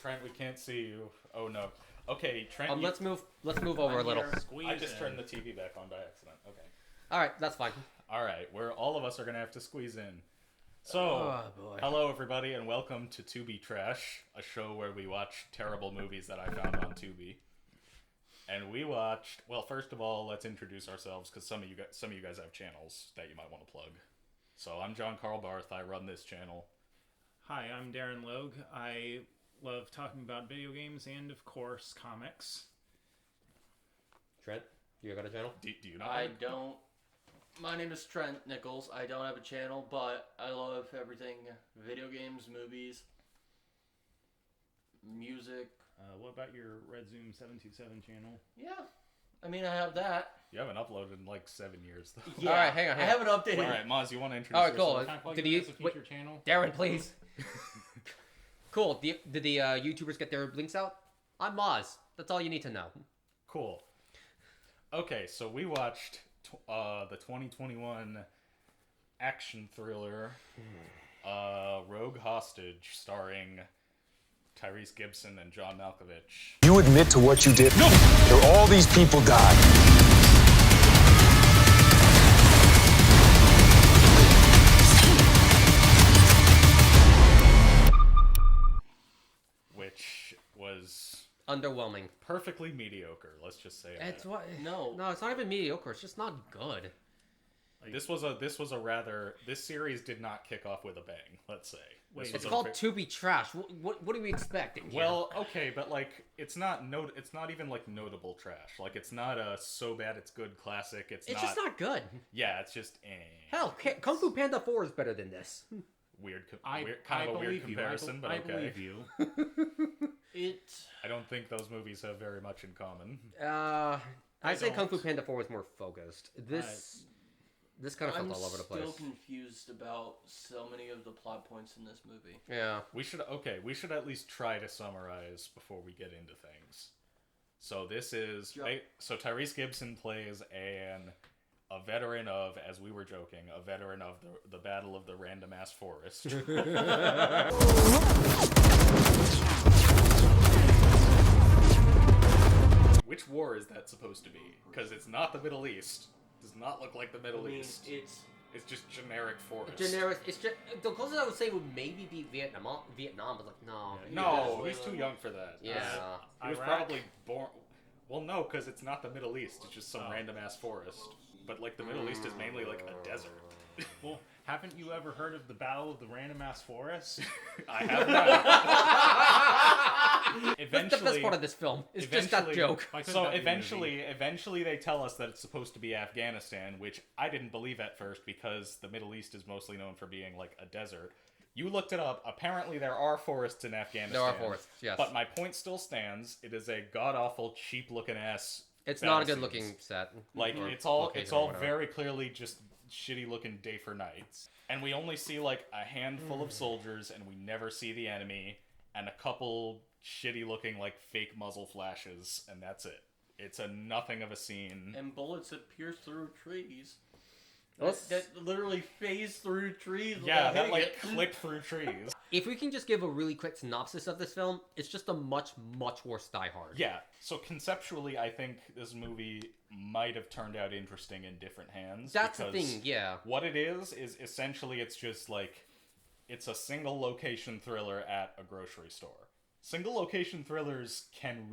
Trent, we can't see you. Oh no. Okay, Trent. Let's move over a little. I just turned the TV back on by accident. Okay. All right, that's fine. All right, all of us are gonna have to squeeze in. So, hello everybody, and welcome to Tubi Trash, a show where we watch terrible movies that I found on Tubi. And we watched. Well, first of all, let's introduce ourselves because some of you guys have channels that you might want to plug. So I'm John Carl Barth. I run this channel. Hi, I'm Darren Logue. I love talking about video games and, of course, comics. Trent, you got a channel? Do you know? I don't. My name is Trent Nichols. I don't have a channel, but I love everything video games, movies, music. What about your Red Zoom 727 channel? Yeah. I mean, I have that. You haven't uploaded in like 7 years, though. Yeah. All right, hang on. I haven't updated. All right, Maz, you want to introduce All right, cool. yourself? Can I plug Did you you- as a future channel? Darren, please. Cool. Did the YouTubers get their links out? I'm Moz. That's all you need to know. Cool. Okay, so we watched the 2021 action thriller Rogue Hostage, starring Tyrese Gibson and John Malkovich. You admit to what you did? No! All these people died. Which was Underwhelming. perfectly mediocre, let's just say that. It's what? No. No, it's not even mediocre. It's just not good. This series did not kick off with a bang, let's say. Wait, It's called Tubi Trash. What do we expect? Well, okay, but like it's not even like notable trash. Like it's not a so bad it's good classic. It's just not good. Yeah, it's just Hell, Kung Fu Panda 4 is better than this. weird I weird comparison, but I okay. believe you. I don't think those movies have very much in common. I'd say don't. Kung Fu Panda 4 was more focused. This kind of felt all over the place. I'm still confused about so many of the plot points in this movie. Yeah. We should at least try to summarize before we get into things. So this is so Tyrese Gibson plays a veteran of, as we were joking, a veteran of the Battle of the Random Ass Forest. Which war is that supposed to be? Because it's not the Middle East. It does not look like the Middle East. It's just generic forest. Generic. It's just the closest I would say would maybe be Vietnam, but like no. No, he's too young for that. Yeah. He was Iraq? probably born. Well, no, because it's not the Middle East. It's just some random ass forest. But like the Middle East is mainly like a desert. Well, haven't you ever heard of the Battle of the Random Ass Forest? I have not. That's the best part of this film. It's just that joke. Why couldn't So that be a movie? eventually they tell us that it's supposed to be Afghanistan, which I didn't believe at first because the Middle East is mostly known for being like a desert. You looked it up. Apparently there are forests in Afghanistan. There are forests, yes. But my point still stands. It is a god-awful, cheap-looking ass. It's not a battle good-looking scenes. set. Like or it's all location or whatever. very clearly just shitty-looking day for nights. And we only see like a handful of soldiers, and we never see the enemy, and a couple shitty-looking like fake muzzle flashes, and that's it. It's a nothing of a scene. And bullets that pierce through trees. Let's- That literally phase through trees. Yeah, without that hitting like it. clipped through trees. If we can just give a really quick synopsis of this film, it's just a much worse Die Hard. Yeah, so conceptually, I think this movie might have turned out interesting in different hands. That's the because thing, yeah. What it is essentially it's just like it's a single location thriller at a grocery store. Single location thrillers can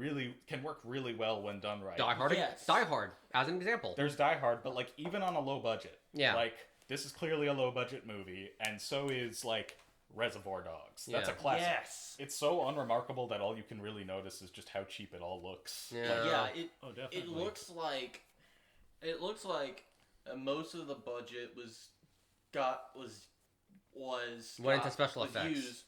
work really well when done right. Die Hard, Yes. Die Hard, as an example. There's Die Hard, but like even on a low budget. Yeah. Like this is clearly a low budget movie, and so is like Reservoir Dogs. That's a Yeah. classic. Yes. It's so unremarkable that all you can really notice is just how cheap it all looks. Yeah. Yeah, Oh, definitely. it looks like most of the budget was Went into special effects. used.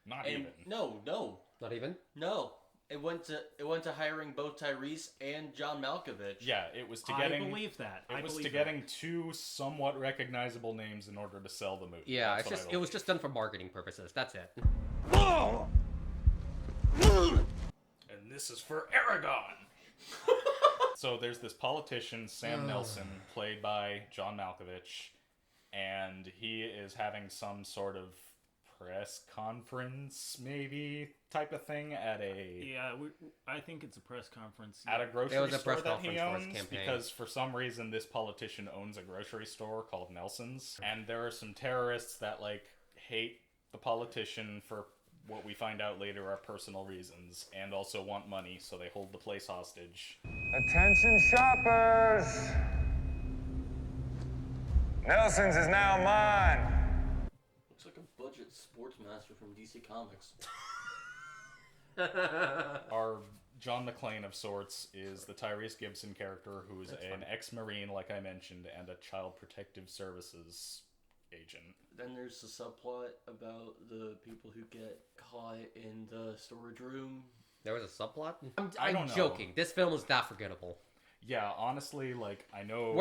Not And even. no. Not even? No, it went to hiring both Tyrese and John Malkovich. Yeah, it was to I getting believe that. it was to getting two somewhat recognizable names in order to sell the movie. Yeah, That's what I it was believe. just done for marketing purposes. That's it. And this is for Aragon. So there's this politician, Sam Nelson, played by John Malkovich, and he is having some sort of press conference, maybe, type of thing at a... Yeah, I think it's a press conference. At a grocery It was a store press that he conference for his owns, campaign. because for some reason this politician owns a grocery store called Nelson's, and there are some terrorists that like hate the politician for what we find out later are personal reasons, and also want money, so they hold the place hostage. Attention shoppers! Nelson's is now mine. Looks like a budget sportsmaster from DC Comics. Our John McClane of sorts is the Tyrese Gibson character, who is an ex-Marine, like I mentioned, and a Child Protective Services agent. Then there's the subplot about the people who get caught in the storage room. There was a subplot? I I'm don't know. joking. This film is that forgettable. Yeah, honestly, like, I know...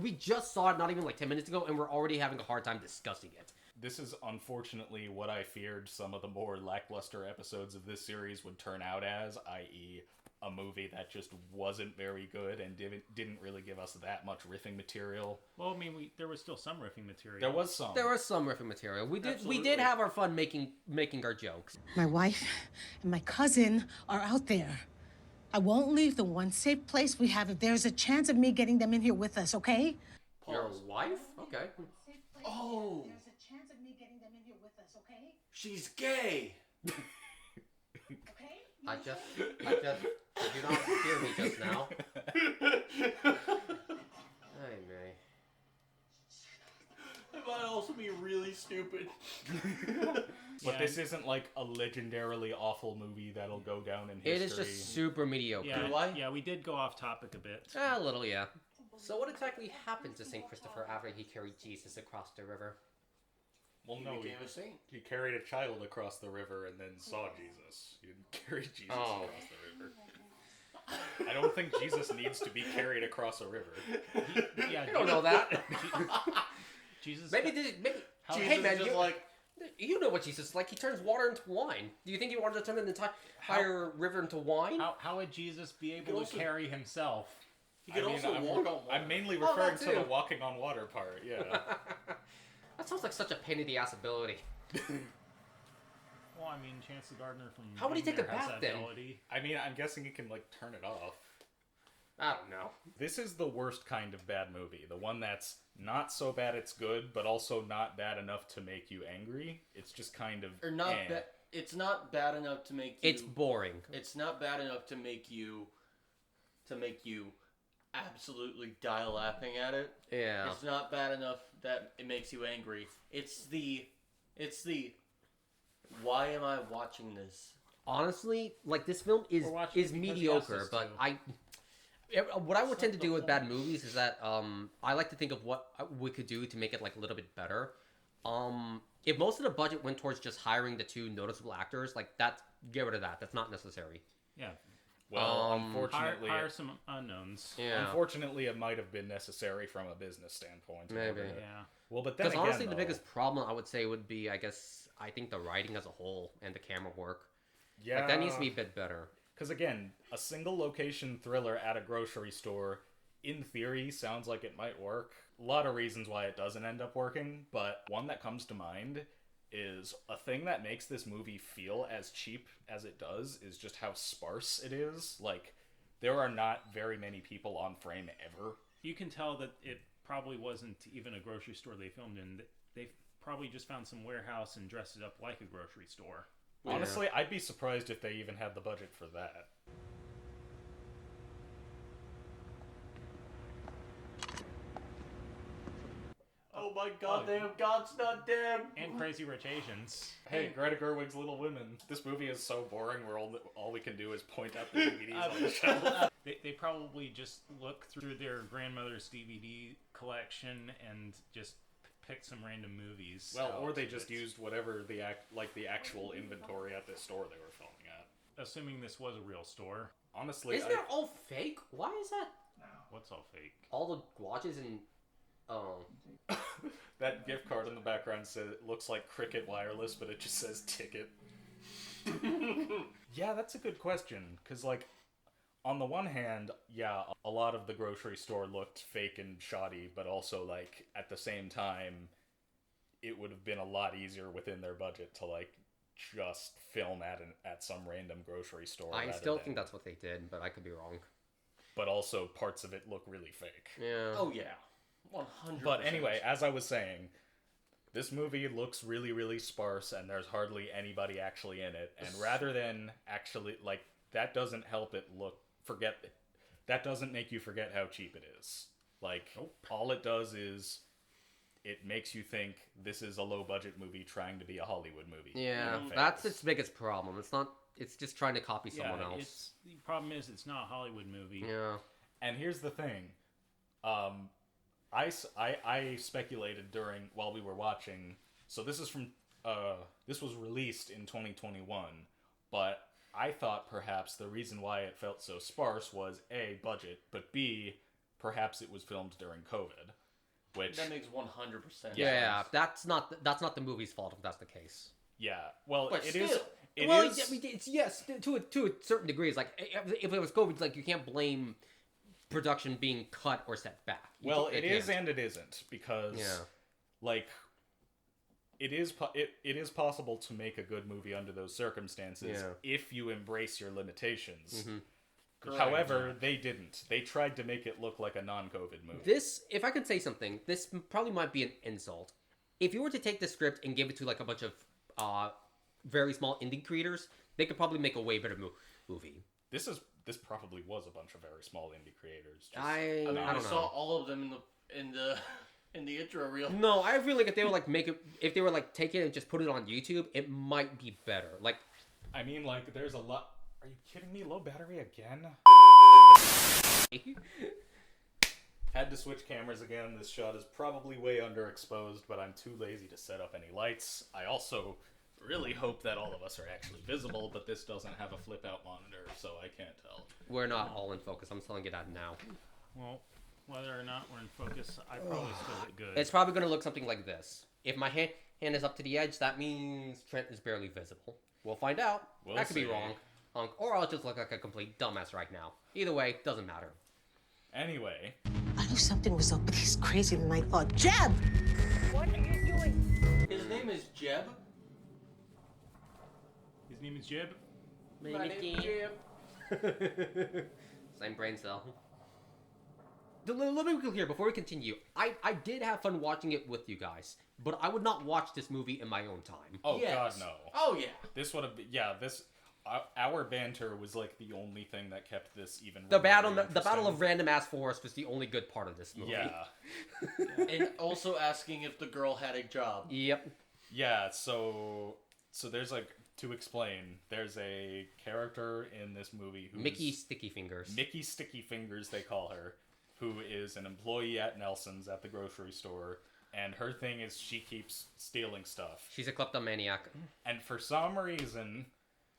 We just saw it not even like 10 minutes ago, and we're already having a hard time discussing it. This is unfortunately what I feared some of the more lackluster episodes of this series would turn out as, i.e. a movie that just wasn't very good and didn't really give us that much riffing material. Well, I mean, there was still some riffing material. There was some. There was some riffing material. We did Absolutely. have our fun making our jokes. My wife and my cousin are out there. I won't leave the one safe place we have if there's a chance of me getting them in here with us, okay? Your Pause. wife? Okay. Oh. There's a chance of me getting them in here with us, okay? She's gay! Okay? Did you not hear me just now? Hey, May. It might also be really stupid. But Yeah. this isn't like a legendarily awful movie that'll go down in It history. is just super mediocre. Yeah, Do I? yeah, we did go off topic a bit. A little, yeah. So what exactly happened to St. Christopher after he carried Jesus across the river? Well, He no, became a saint. he carried a child across the river and then saw Jesus. He didn't carry Jesus Oh. across the river. I don't think Jesus needs to be carried across a river. Yeah, You don't know that. Jesus. maybe, Jesus hey man, is just like, you know what Jesus is like. He turns water into wine. Do you think he wanted to turn an entire river into wine? How would Jesus be able to also- carry himself? he could also I'm, walk on water. I'm mainly Oh, referring that to the too. walking on water part, yeah. That sounds like such a pain in the ass ability. Well, I mean, Chance the Gardener from How would he Being take a There has bath that then? ability. I mean, I'm guessing you can, like, turn it off. I don't know. This is the worst kind of bad movie. The one that's not so bad it's good, but also not bad enough to make you angry. It's just kind of Or not eh. bad. It's not bad enough to make you. It's boring. It's not bad enough to make you. Absolutely die laughing at it. Yeah. It's not bad enough that it makes you angry. It's the. Why am I watching this? Honestly, like this film is We're watching is it because he mediocre, asked us but to. what I would tend to the do with bad point. movies is that I like to think of what we could do to make it like a little bit better. If most of the budget went towards just hiring the two noticeable actors, like that, get rid of that. That's not necessary. Yeah. Well, Um, unfortunately, Hire some unknowns. Yeah. unfortunately, it might have been necessary from a business standpoint. in Maybe. order to- Yeah. Well, but then Because again, honestly, the though, biggest problem I would say would be, I think the writing as a whole and the camera work. yeah, Like that needs to be a bit better. Because again, a single location thriller at a grocery store, in theory, sounds like it might work. A lot of reasons why it doesn't end up working, but one that comes to mind is a thing that makes this movie feel as cheap as it does is just how sparse it is. Like, there are not very many people on frame ever. You can tell that it probably wasn't even a grocery store they filmed in. They probably just found some warehouse and dressed it up like a grocery store. Honestly, I'd be surprised if they even had the budget for that. Oh my goddamn God's not dead. And Crazy Rich Asians. Hey, Greta Gerwig's Little Women. This movie is so boring. We're all we can do is point out the DVDs on the shelf. They probably just look through their grandmother's DVD collection and just pick some random movies. Well, out or they of just it. used whatever the actual inventory at this store they were filming at. Assuming this was a real store. Honestly, Isn't that all fake? Why is that? What's all fake? All the watches and that gift card in the background says it looks like Cricket Wireless, but it just says ticket. Yeah, that's a good question. Because, like, on the one hand, yeah, a lot of the grocery store looked fake and shoddy, but also, like, at the same time, it would have been a lot easier within their budget to like just film at some random grocery store. I still think that's what they did, but I could be wrong. But also parts of it look really fake. Yeah. Oh yeah, 100%. But anyway, as I was saying, this movie looks really, really sparse, and there's hardly anybody actually in it. And rather than actually, like, that doesn't help it look, that doesn't make you forget how cheap it is. Like, all it does is, it makes you think this is a low-budget movie trying to be a Hollywood movie. Yeah, that's its biggest problem. It's just trying to copy someone else. The problem is it's not a Hollywood movie. Yeah. And here's the thing. I speculated while we were watching. So this is this was released in 2021, but I thought perhaps the reason why it felt so sparse was A, budget, but B, perhaps it was filmed during COVID. Which that makes 100% Yeah, that's not the movie's fault if that's the case. Yeah, well, But it still. is. It well, is. it's yes, to a certain degree. It's like if it was COVID, like you can't blame production being cut or set back. Well, it is and it isn't, because like it is possible to make a good movie under those circumstances if you embrace your limitations. However, they didn't. They tried to make it look like a non-COVID movie. This, if I could say something, this probably might be an insult. If you were to take the script and give it to like a bunch of very small indie creators, they could probably make a way better movie. This probably was a bunch of very small indie creators. I don't I know. saw all of them in the intro reel. No, I feel like if they were like if they were like take it and just put it on YouTube, it might be better. Like, I mean, like, there's a lot. Are you kidding me? Low battery again? Had to switch cameras again. This shot is probably way underexposed, but I'm too lazy to set up any lights. I also really hope that all of us are actually visible, but this doesn't have a flip-out monitor, so I can't tell. we're not all in focus. I'm telling you that now. Well, whether or not we're in focus, I probably still look good. It's probably going to look something like this. If my hand is up to the edge, that means Trent is barely visible. We'll find out. We'll that could be see. wrong. Or I'll just look like a complete dumbass right now. Either way, doesn't matter. Anyway, I knew something was up, but he's crazier than I thought. Jeb! What are you doing? His name is Jeb. His name is Jeb. My name is Jeb. Same brain cell. Let me be clear before we continue. I did have fun watching it with you guys, but I would not watch this movie in my own time. oh Yes. god, no. Oh yeah. This would have been, our banter was like the only thing that kept this even The remotely battle of interesting. random ass forest was the only good part of this movie. Yeah. And also asking if the girl had a job. Yep. Yeah, so there's like, to explain, there's a character in this movie who's Mickey Sticky Fingers. Mickey Sticky Fingers, they call her, who is an employee at Nelson's at the grocery store, and her thing is she keeps stealing stuff. She's a kleptomaniac. And for some reason,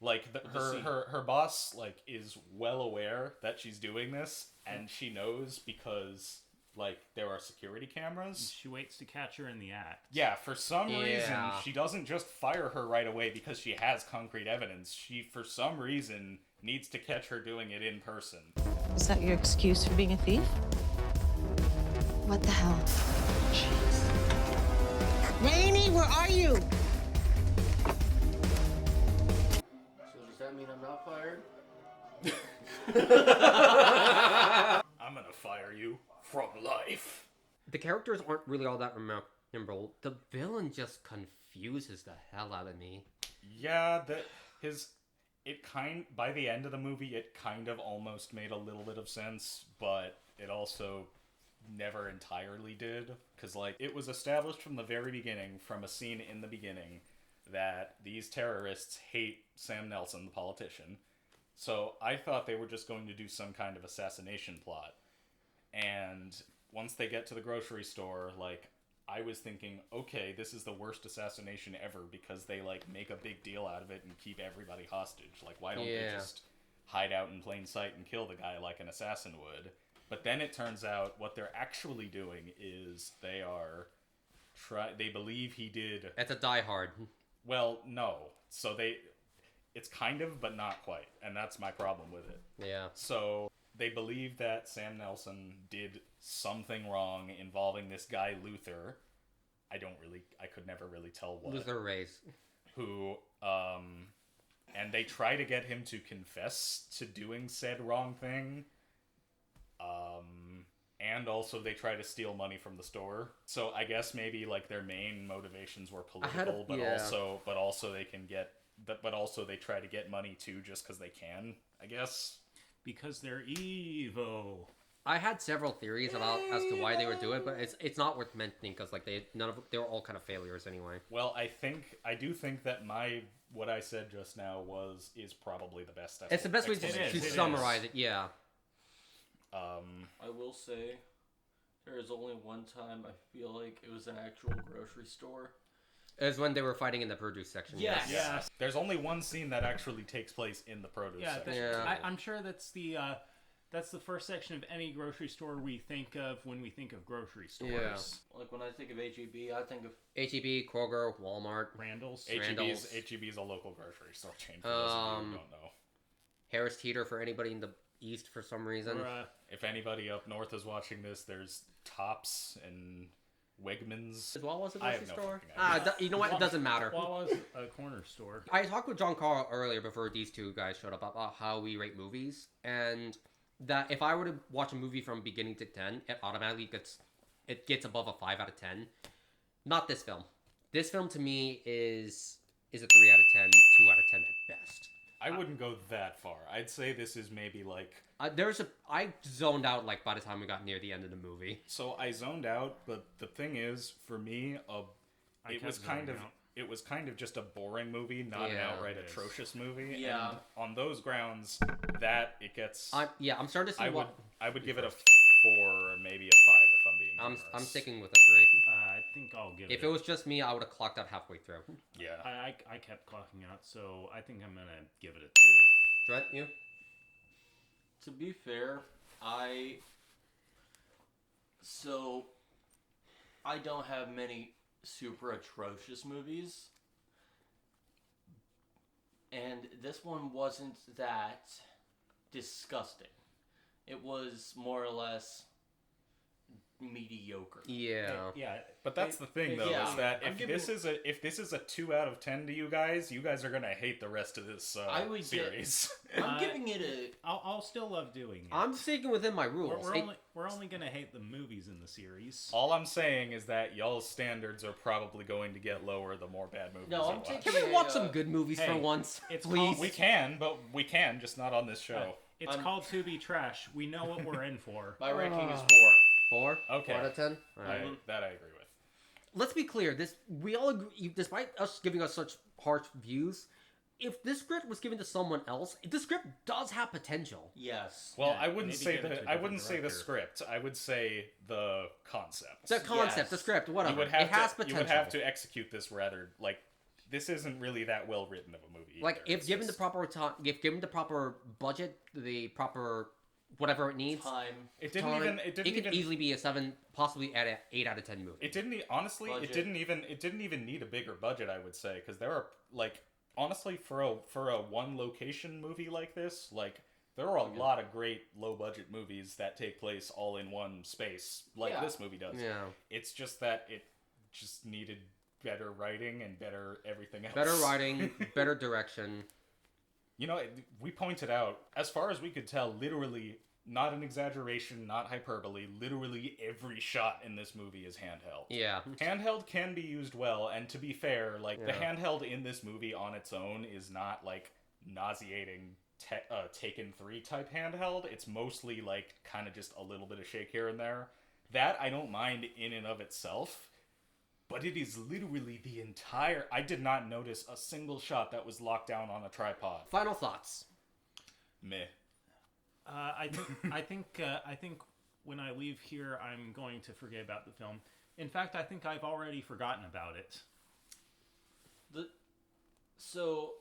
like her boss like is well aware that she's doing this, and she knows because like there are security cameras. She waits to catch her in the act. Yeah, for some reason Yeah. she doesn't just fire her right away because she has concrete evidence. She for some reason needs to catch her doing it in person. Is that your excuse for being a thief? What the hell? Rainey, where are you? So does that mean I'm not fired? I'm gonna fire you from life. The characters aren't really all that memorable. The villain just confuses the hell out of me. Yeah, by the end of the movie, it kind of almost made a little bit of sense, but it also never entirely did. Because, like, it was established from the very beginning, from a scene in the beginning, that these terrorists hate Sam Nelson, the politician. So I thought they were just going to do some kind of assassination plot. And once they get to the grocery store, like, I was thinking, okay, this is the worst assassination ever because they, like, make a big deal out of it and keep everybody hostage. Like, why don't they just hide out in plain sight and kill the guy like an assassin would? But then it turns out what they're actually doing is they believe he did... It's a Die Hard. Well, no. So it's kind of, but not quite. And that's my problem with it. Yeah. So they believe that Sam Nelson did something wrong involving this guy Luther, I could never really tell what. Luther Race. Who, and they try to get him to confess to doing said wrong thing. And also they try to steal money from the store. So I guess maybe like their main motivations were political, but also they can get, but also they try to get money too, just because they can, I guess. Because they're evil. I had several theories about as to why they would do it, but it's not worth mentioning because like they were all kind of failures anyway. Well, I do think that what I said just now is probably the best. It's the best way to summarize it. Yeah. I will say, there is only one time I feel like it was an actual grocery store. It was when they were fighting in the produce section. Yes. Yes. There's only one scene that actually takes place in the produce section. I'm sure that's the first section of any grocery store we think of when we think of grocery stores. Yeah. Like when I think of H-E-B, I think of H-E-B, Kroger, Walmart, Randall's. H-E-B is a local grocery store chain for those of you who don't know. Harris Teeter for anybody in the East for some reason. Or, if anybody up north is watching this, there's Tops and Wegmans. As well as a I grocery have no store? fucking idea. You know what? It doesn't matter. Wawa's a corner store. I talked with John Carl earlier before these two guys showed up about how we rate movies, and that if I were to watch a movie from beginning to 10, it automatically gets above a 5 out of 10. Not this film. This film to me is a 3 out of 10, 2 out of 10 at best. I wouldn't go that far. I'd say this is maybe like... I zoned out like by the time we got near the end of the movie. So I zoned out, but the thing is, for me, it was kind of just a boring movie, not an outright atrocious movie. Yeah. And on those grounds, that it gets... I'm starting to see I would give it a 4 or maybe a 5 if I'm being generous. I'm sticking with a 3. I think I'll give it. If it was just me, I would have clocked out halfway through. Yeah. I kept clocking out, so I think I'm gonna give it a 2. Trent, you? To be fair, I don't have many super atrocious movies, and this one wasn't that disgusting. It was more or less mediocre. Yeah. Yeah. But that's the thing, though, yeah, is that I'm if giving- this is a 2 out of 10 to you guys are gonna hate the rest of this series. I'm giving it a... I'll still love doing it. I'm sticking within my rules. We're only gonna hate the movies in the series. All I'm saying is that y'all's standards are probably going to get lower the more bad movies. No, you I'm watch. taking- Can we watch some good movies for Hey, once? it's please. called- We can, just not on this show. It's called Tubi Trash. We know what we're in for. My ranking is 4. 4? Okay. 4 out of 10? All right. That I agree with. Let's be clear. We all agree, despite us giving us such harsh views, if this script was given to someone else, the script does have potential. Yes. Well, Yeah, I wouldn't maybe say give it to a I different wouldn't say the director. script. I would say the concept. The concept, Yes. the script, whatever. You would have it has to, potential. You would have to execute this rather like this isn't really that well written of a movie. Like, either. if given the proper time, if given the proper budget, the proper whatever it needs, Time. it didn't time, even it could easily be a 7, possibly at an 8 out of 10 movie. It didn't honestly. Budget. It didn't even need a bigger budget. I would say because there are like honestly for a one location movie like this, like there are a lot of great low budget movies that take place all in one space, like Yeah. this movie does. Yeah. It's just that it just needed better writing and better everything else. Better writing, better direction. You know, we pointed out, as far as we could tell, literally, not an exaggeration, not hyperbole, literally every shot in this movie is handheld. Yeah. Handheld can be used well, and to be fair, like, the Yeah. handheld in this movie on its own is not, like, nauseating Taken 3 type handheld. It's mostly, like, kind of just a little bit of shake here and there. That I don't mind in and of itself. But it is literally the entire... I did not notice a single shot that was locked down on a tripod. Final thoughts. Meh. I think when I leave here, I'm going to forget about the film. In fact, I think I've already forgotten about it. So,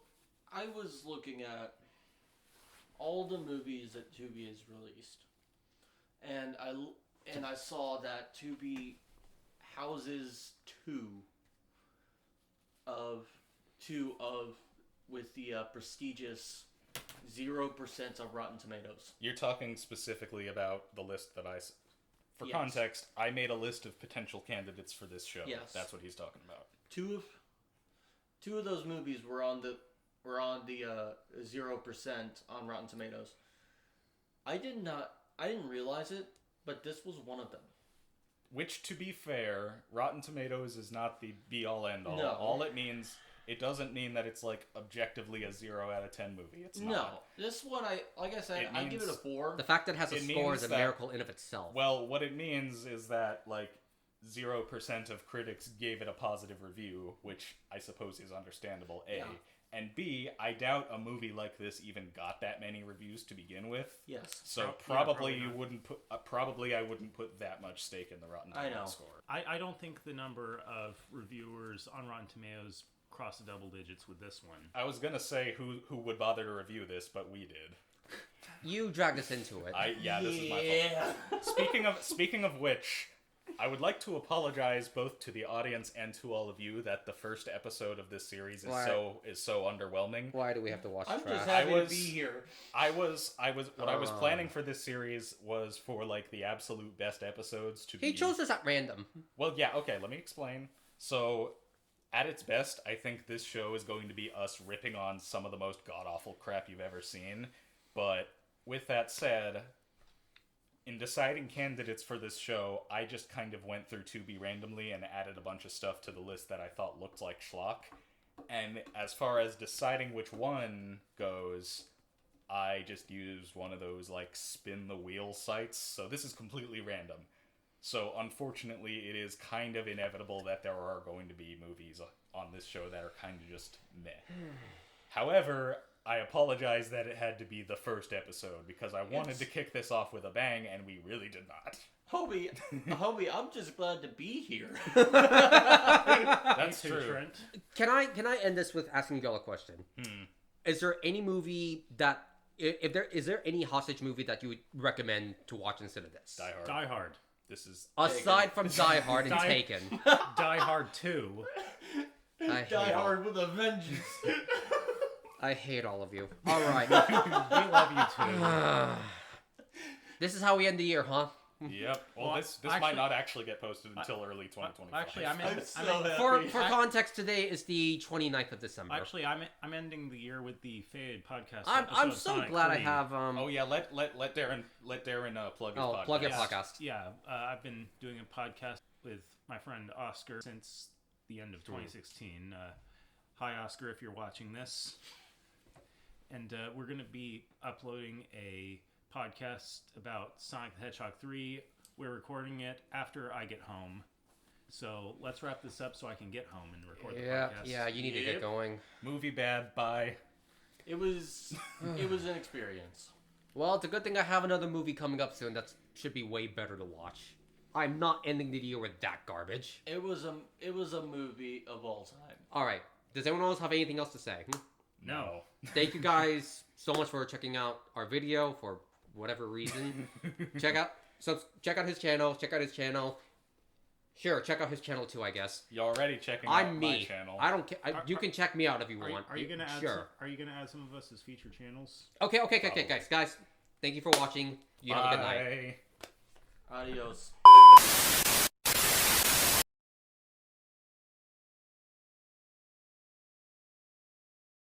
I was looking at all the movies that Tubi has released, and I saw that Tubi houses two of with the prestigious 0% of Rotten Tomatoes. You're talking specifically about the list that For Yes. context, I made a list of potential candidates for this show. Yes. That's what he's talking about. Two of those movies were on the 0% on Rotten Tomatoes. I didn't realize it, but this was one of them. Which, to be fair, Rotten Tomatoes is not the be-all, end-all. No. All it means, it doesn't mean that it's, like, objectively a 0 out of 10 movie. It's No, not. this one, like I said, It I give it a means- 4. The fact that it has a It score is means a that- miracle in of itself. Well, what it means is that, like, 0% of critics gave it a positive review, which I suppose is understandable, A. Yeah. And B, I doubt a movie like this even got that many reviews to begin with. Yes. So Probably you not. wouldn't put probably I wouldn't put that much stake in the Rotten I Tomatoes know. score. I don't think the number of reviewers on Rotten Tomatoes crossed the double digits with this one. I was gonna say who would bother to review this, but we did. You dragged us into it. This is my fault. Speaking of which, I would like to apologize both to the audience and to all of you that the first episode of this series is Why? so underwhelming. Why do we have to watch I'm trash? just happy I was- to be here. I was planning for this series was for like the absolute best episodes to He be. chose this at random. Well, yeah, okay, let me explain. So, at its best, I think this show is going to be us ripping on some of the most god-awful crap you've ever seen. But with that said, in deciding candidates for this show, I just kind of went through Tubi randomly and added a bunch of stuff to the list that I thought looked like schlock. And as far as deciding which one goes, I just used one of those, like, spin the wheel sites. So this is completely random. So unfortunately, it is kind of inevitable that there are going to be movies on this show that are kind of just meh. However, I apologize that it had to be the first episode because I wanted to kick this off with a bang, and we really did not. Hobie, I'm just glad to be here. That's Me too, true. Trent. Can I end this with asking y'all a question? Is there any movie that is there any hostage movie that you would recommend to watch instead of this? Die Hard. Die Hard. This is Aside from Die Hard and Die- Taken. Die Hard 2. I hate Die all- Hard with a vengeance. I hate all of you. All right. We love you too. This is how we end the year, huh? Yep. Well, Well, this actually- might not actually get posted until early 2025. Actually, I'm I'm so happy. For context, today is the 29th of December. Actually, I'm ending the year with the Faded podcast. I'm episode so Sonic glad 3. I have Oh yeah, let Darren plug his podcast. plug your Yes. podcast. Yeah, I've been doing a podcast with my friend Oscar since the end of 2016. Hi, Oscar, if you're watching this. And we're going to be uploading a podcast about Sonic the Hedgehog 3. We're recording it after I get home. So let's wrap this up so I can get home and record the podcast. Yeah, you need to Yep. get going. Movie bad. Bye. It was an experience. Well, it's a good thing I have another movie coming up soon that should be way better to watch. I'm not ending the year with that garbage. It was a movie of all time. All right. Does anyone else have anything else to say? No. Thank you guys so much for checking out our video for whatever reason. check out his channel. Check out his channel. Sure, check out his channel too, I guess. You're already checking I'm out me. my channel. I don't care. You can check me out if you want. Are you gonna add? Sure. Are you gonna add some of us as featured channels? Okay, guys. Thank you for watching. You have a good night. Bye. Adios.